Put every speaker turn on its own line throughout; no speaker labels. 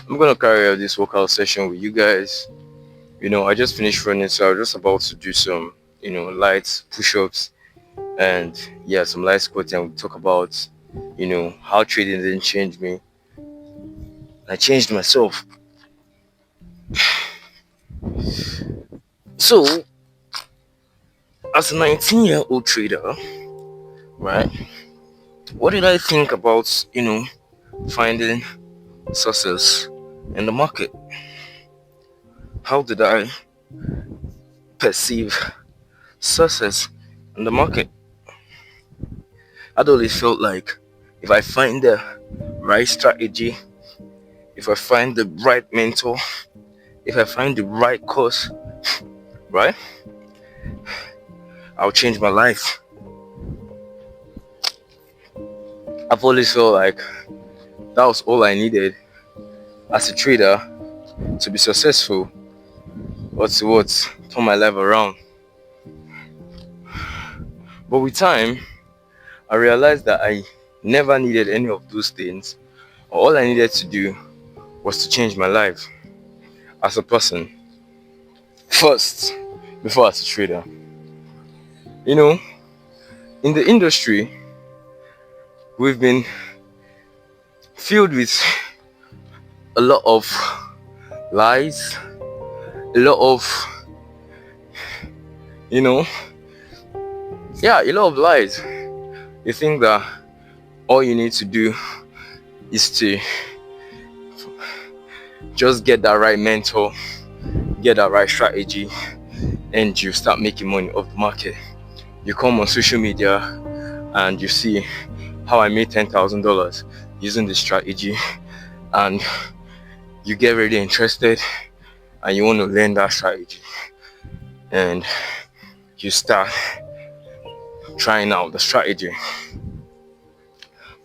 I'm gonna carry out this workout session with you guys. I just finished running, so I was just about to do some, light push-ups and yeah, some light squats, and we talk about, how trading didn't change me. I changed myself. So, as a 19-year-old trader, right? What did I think about, finding success in the market? How did I perceive success in the market? I'd always felt like if I find the right strategy, if I find the right mentor, if I find the right course, right, I'll change my life. I've always felt like that was all I needed as a trader to be successful or to turn my life around. But with time, I realized that I never needed any of those things. All I needed to do was to change my life as a person first before as a trader. You know, in the industry, we've been filled with a lot of lies, a lot of, a lot of lies. You think that all you need to do is to just get that right mentor, get that right strategy, and you start making money off the market. You come on social media and you see how I made $10,000 using this strategy, and you get really interested and you want to learn that strategy, and you start trying out the strategy.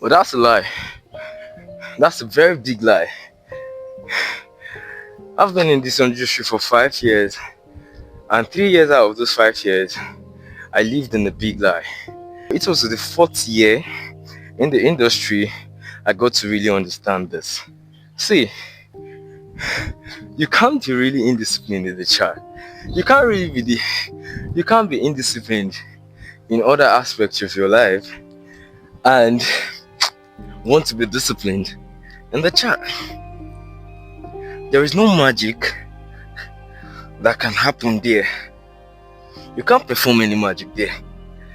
But that's a lie. That's a very big lie. I've been in this industry for 5 years, and 3 years out of those 5 years, I lived in a big lie. It was the 4th year in the industry I got to really understand this. See, you can't be really indisciplined in the chart. You can't be indisciplined in other aspects of your life and want to be disciplined in the chart. There is no magic that can happen there. You can't perform any magic there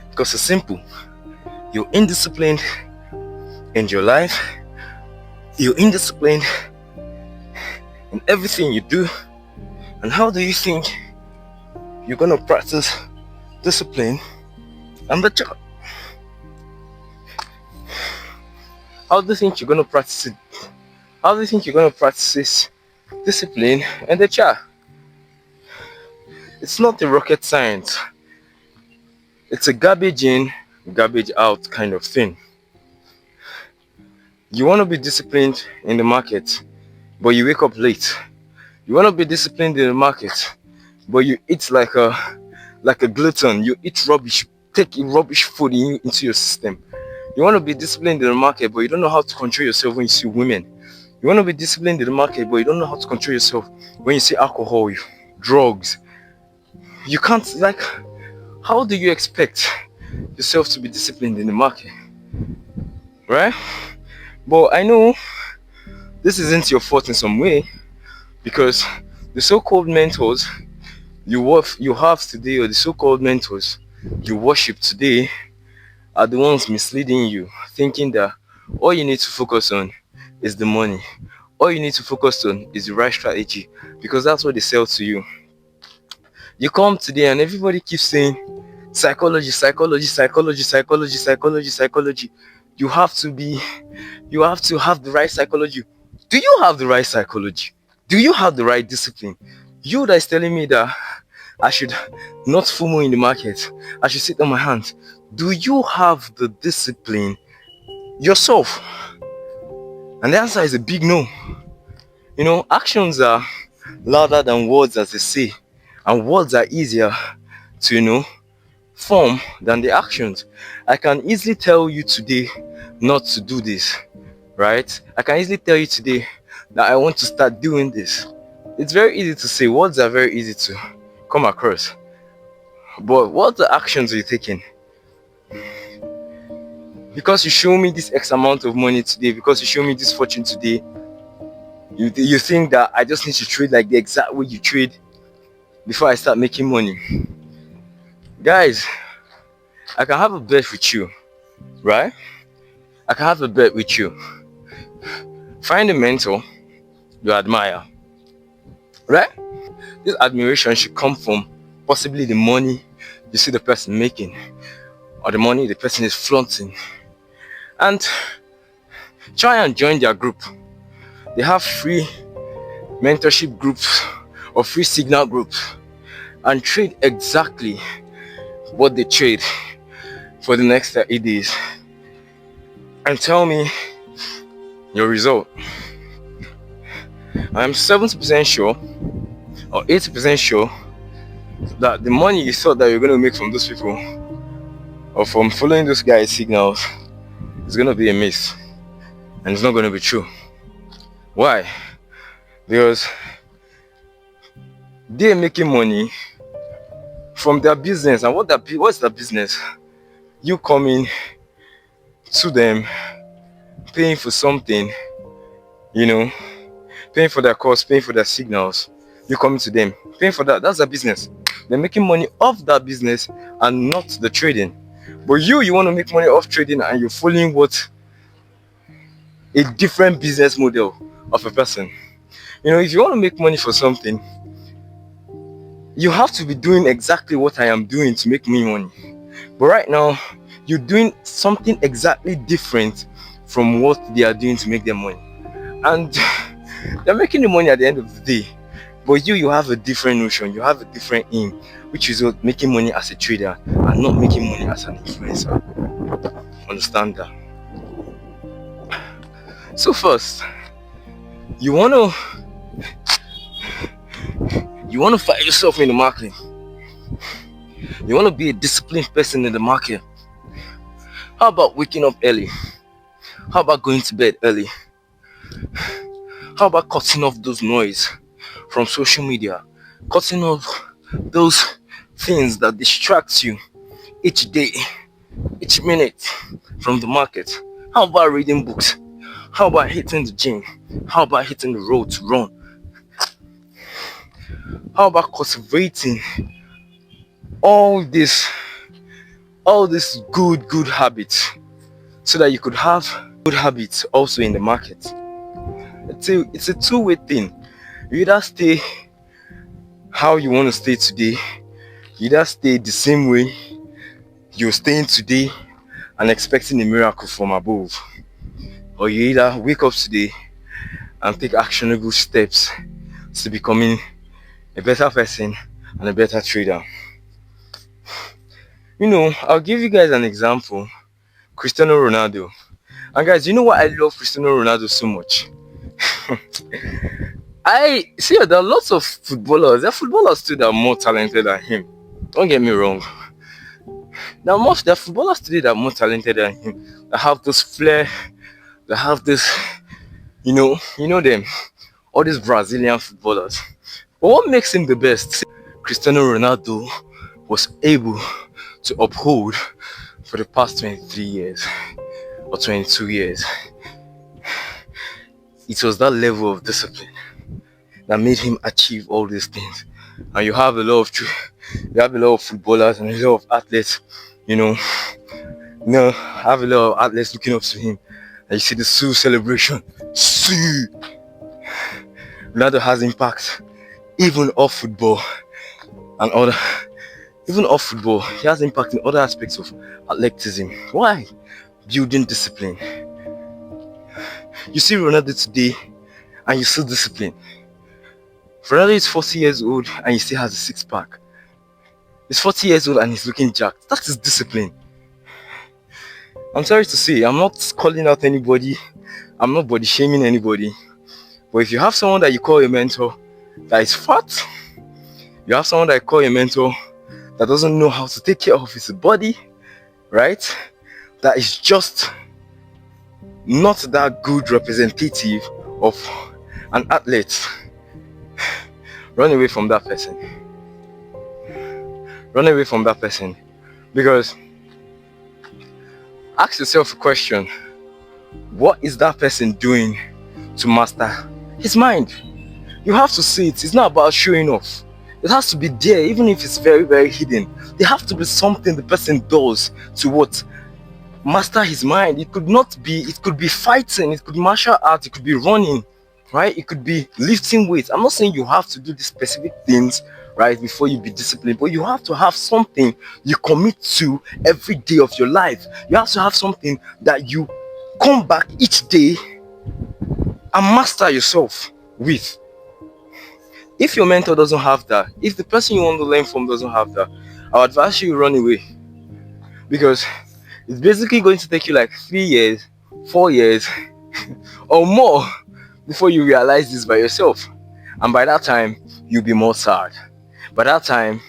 because it's simple. You're indisciplined in your life. You're indisciplined in everything you do. And how do you think you're gonna practice discipline on the chart? How do you think you're gonna practice it? How do you think you're gonna practice discipline in the chart? It's not a rocket science. It's a garbage in, garbage out kind of thing. You want to be disciplined in the market, but you wake up late. You want to be disciplined in the market, but you eat like a glutton. You eat rubbish, take rubbish food into your system. You want to be disciplined in the market, but you don't know how to control yourself when you see women. You want to be disciplined in the market, but you don't know how to control yourself when you see alcohol, drugs. You can't, how do you expect yourself to be disciplined in the market? Right? But I know this isn't your fault in some way, because the so-called mentors you have today, or the so-called mentors you worship today, are the ones misleading you, thinking that all you need to focus on is the money. All you need to focus on is the right strategy, because that's what they sell to you. You come today and everybody keeps saying psychology. You have to have the right psychology. Do you have the right psychology? Do you have the right discipline? You that is telling me that I should not FOMO in the market, I should sit on my hands. Do you have the discipline yourself? And the answer is a big no. Actions are louder than words, as they say, and words are easier to form than the actions. I can easily tell you today not to do this, right? I can easily tell you today that I want to start doing this. It's very easy to say, words are very easy to come across. But what the actions are you taking? Because you show me this X amount of money today, because you show me this fortune today, you think that I just need to trade like the exact way you trade before I start making money. Guys, I can have a bet with you, right? I can have a bet with you. Find a mentor you admire, right? This admiration should come from possibly the money you see the person making, or the money the person is flaunting, and try and join their group. They have free mentorship groups or free signal groups, and trade exactly what they trade for the next 30 days and tell me your result. I'm 70% sure or 80% sure that the money you thought that you're going to make from those people or from following those guys' signals is going to be a miss, and it's not going to be true. Why? Because they're making money from their business. And what's their business? You coming to them, paying for something, paying for their costs, paying for their signals. You coming to them, paying for that. That's their business. They're making money off that business and not the trading. But you want to make money off trading, and you're following what? A different business model of a person. If you want to make money for something, you have to be doing exactly what I am doing to make me money. But right now, you're doing something exactly different from what they are doing to make their money. And they're making the money at the end of the day. But you have a different notion, you have a different aim, which is making money as a trader and not making money as an influencer. Understand that? So first, you want to fight yourself in the market. You want to be a disciplined person in the market. How about waking up early? How about going to bed early? How about cutting off those noise from social media? Cutting off those things that distract you each day, each minute from the market. How about reading books? How about hitting the gym? How about hitting the road to run? How about cultivating all these good habits so that you could have good habits also in the market? It's a two-way thing. You either stay how you want to stay today, you either stay the same way you're staying today and expecting a miracle from above, or you either wake up today and take actionable steps to becoming a better person and a better trader. I'll give you guys an example. Cristiano Ronaldo. And guys, you know why I love Cristiano Ronaldo so much? I see there are lots of footballers. There are footballers too that are more talented than him. Don't get me wrong. There are footballers today that are more talented than him. That have this flair. That have this, you know them. All these Brazilian footballers. But what makes him the best? Cristiano Ronaldo was able to uphold for the past 23 years or 22 years. It was that level of discipline that made him achieve all these things. And you have a lot of footballers and a lot of athletes, have a lot of athletes looking up to him. And you see the Sue celebration. Sue! Ronaldo has impact even off football and other. Even off football, he has impact in other aspects of athleticism. Why? Building discipline. You see Ronaldo today and you see discipline. Ronaldo is 40 years old and he still has a six-pack. He's 40 years old and he's looking jacked. That is discipline. I'm sorry to say, I'm not calling out anybody. I'm not body shaming anybody. But if you have someone that you call your mentor that is fat, you have someone that you call your mentor that doesn't know how to take care of his body, right? That is just not that good representative of an athlete, run away from that person. Run away from that person. Because ask yourself a question. What is that person doing to master his mind? You have to see it. It's not about showing off. It has to be there, even if it's very, very hidden. There has to be something the person does to what? Master his mind. It could not be, it could be fighting, it could be martial arts, it could be running, right? It could be lifting weights. I'm not saying you have to do these specific things, right, before you be disciplined, but you have to have something you commit to every day of your life. You have to have something that you come back each day and master yourself with. If your mentor doesn't have that, if the person you want to learn from doesn't have that, I would advise you run away, because it's basically going to take you like 3 years, 4 years or more before you realize this by yourself. And by that time, you'll be more sad. By that time,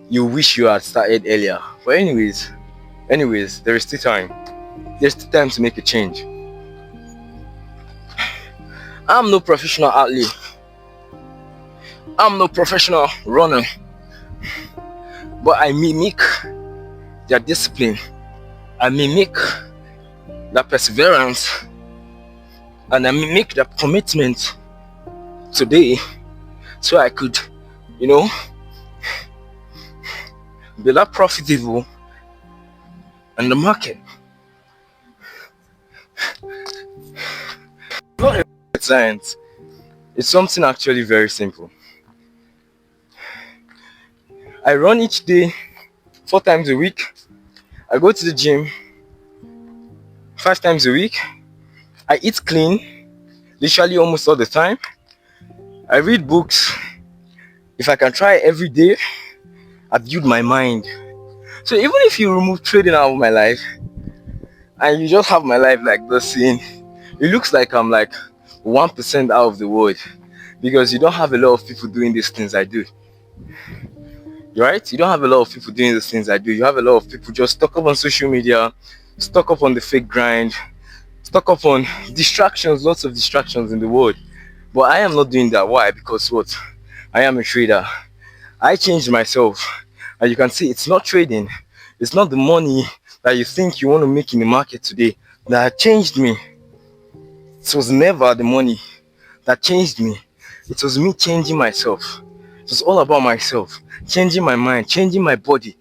you wish you had started earlier. But anyways, there is still time. There's still time to make a change. I'm no professional athlete. I'm no professional runner. But I mimic their discipline. I mimic that perseverance. And I mimic that commitment today, so I could, be that profitable in the market. It's not a science. It's something actually very simple. I run each day 4 times a week. I go to the gym 5 times a week. I eat clean, literally almost all the time. I read books. If I can try every day, I build my mind. So even if you remove trading out of my life and you just have my life like this scene, it looks like I'm like 1% out of the world, because you don't have a lot of people doing these things I do. Right? You don't have a lot of people doing these things I do. You have a lot of people just stuck up on social media, stuck up on the fake grind, stuck up on distractions, lots of distractions in the world. But I am not doing that. Why? Because what? I am a trader. I changed myself. And you can see it's not trading. It's not the money that you think you want to make in the market today that changed me. It was never the money that changed me. It was me changing myself. It was all about myself. Changing my mind, changing my body.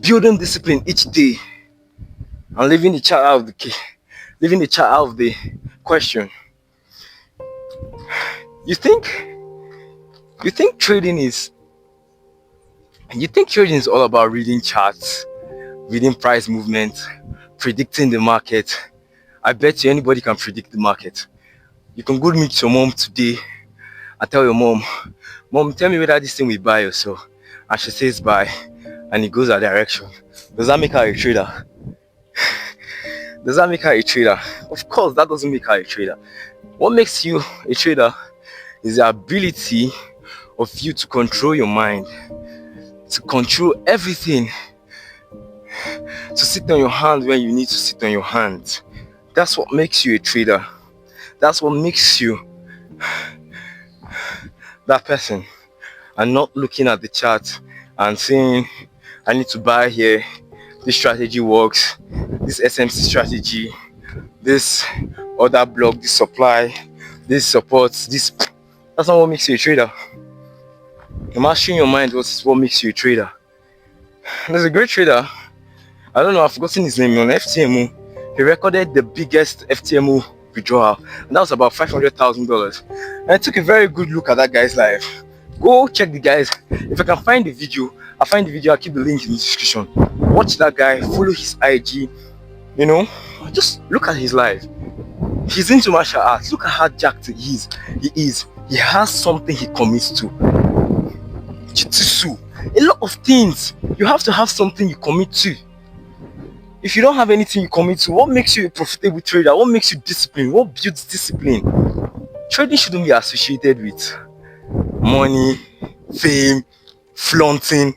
Building discipline each day. And leaving the child out of the key. Leaving the child out of the question. You think trading is all about reading charts, reading price movement, predicting the market? I bet you anybody can predict the market. You can go meet your mom today and tell your mom, tell me whether this thing will buy or so. And she says buy, and it goes that direction. Does that make her a trader? Does that make her a trader? Of course, that doesn't make her a trader. What makes you a trader is the ability of you to control your mind, to control everything, to sit on your hand when you need to sit on your hand. That's what makes you a trader. That's what makes you that person, and not looking at the chart and saying, I need to buy here, this strategy works, this SMC strategy, this other block, this supply, this supports, this. That's not what makes you a trader. Mastering your mind was what makes you a trader. There's a great trader, I don't know, I've forgotten his name, on FTMO. He recorded the biggest FTMO withdrawal, and that was about $500,000. And I took a very good look at that guy's life. Go check the guys. If I can find the video, I'll keep the link in the description. Watch that guy, follow his IG, just look at his life. He's into martial arts. Look at how jacked he is. He has something he commits to. Jiu-jitsu. A lot of things. You have to have something you commit to. If you don't have anything you commit to, what makes you a profitable trader? What makes you disciplined? What builds discipline? Trading shouldn't be associated with money, fame, flaunting.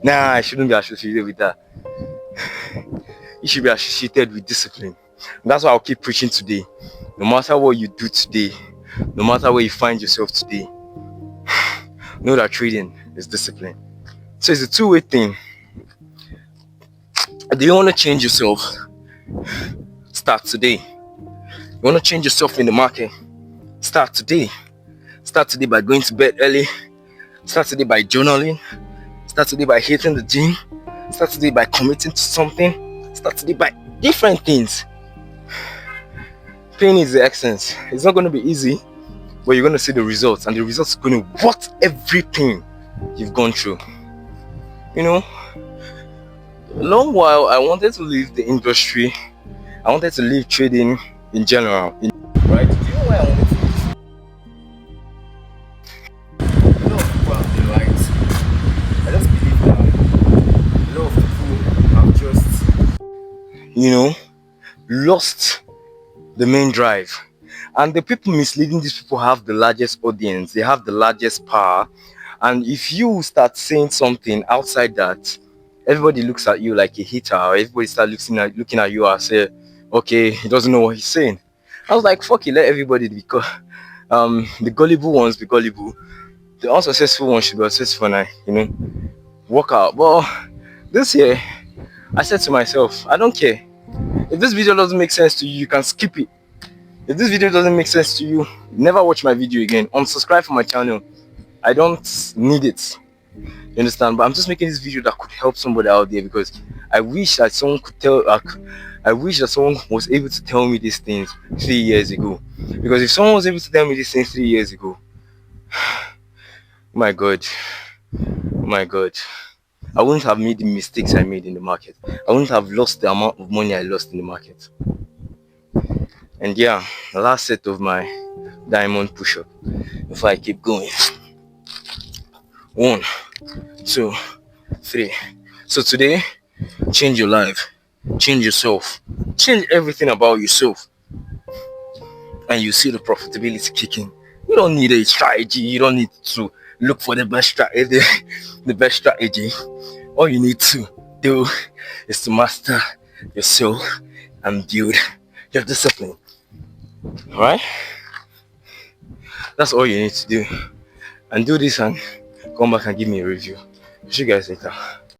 Nah, it shouldn't be associated with that. It should be associated with discipline. And that's why I'll keep preaching today. No matter what you do today, no matter where you find yourself today, know that trading is discipline. So it's a two-way thing. Do you want to change yourself? Start today. You want to change yourself in the market? Start today. Start today by going to bed early. Start today by journaling. Start today by hitting the gym. Start today by committing to something. Start today by different things. Pain is the essence. It's not going to be easy, but you're going to see the results, and the results are going to worth everything you've gone through. You know, a long while I wanted to leave the industry. I wanted to leave trading in general. Right? Do you know why I wanted to leave? A lot of people have been right. I just believe that a lot of people have just, lost the main drive. And the people misleading these people have the largest audience, they have the largest power. And if you start saying something outside that, everybody looks at you like a hater, or everybody start looking at you and say, okay, he doesn't know what he's saying. I was like, fuck it, let everybody be the gullible ones be gullible, the unsuccessful ones should be successful, and work out. But this year, I said to myself, I don't care. If this video doesn't make sense to you, you can skip it. If this video doesn't make sense to you, never watch my video again. Unsubscribe from my channel. I don't need it. You understand? But I'm just making this video that could help somebody out there, because I wish that someone could tell. I wish that someone was able to tell me these things 3 years ago. Because if someone was able to tell me these things 3 years ago, my God, my God, I wouldn't have made the mistakes I made in the market. I wouldn't have lost the amount of money I lost in the market. And yeah, the last set of my diamond push-up before I keep going. 1, 2, 3. So today, change your life, change yourself, change everything about yourself, and you see the profitability kicking. You don't need a strategy. You don't need to look for the best strategy. The best strategy. All you need to do is to master yourself and build your discipline. All right? That's all you need to do. And do this and come back and give me a review. See you guys later.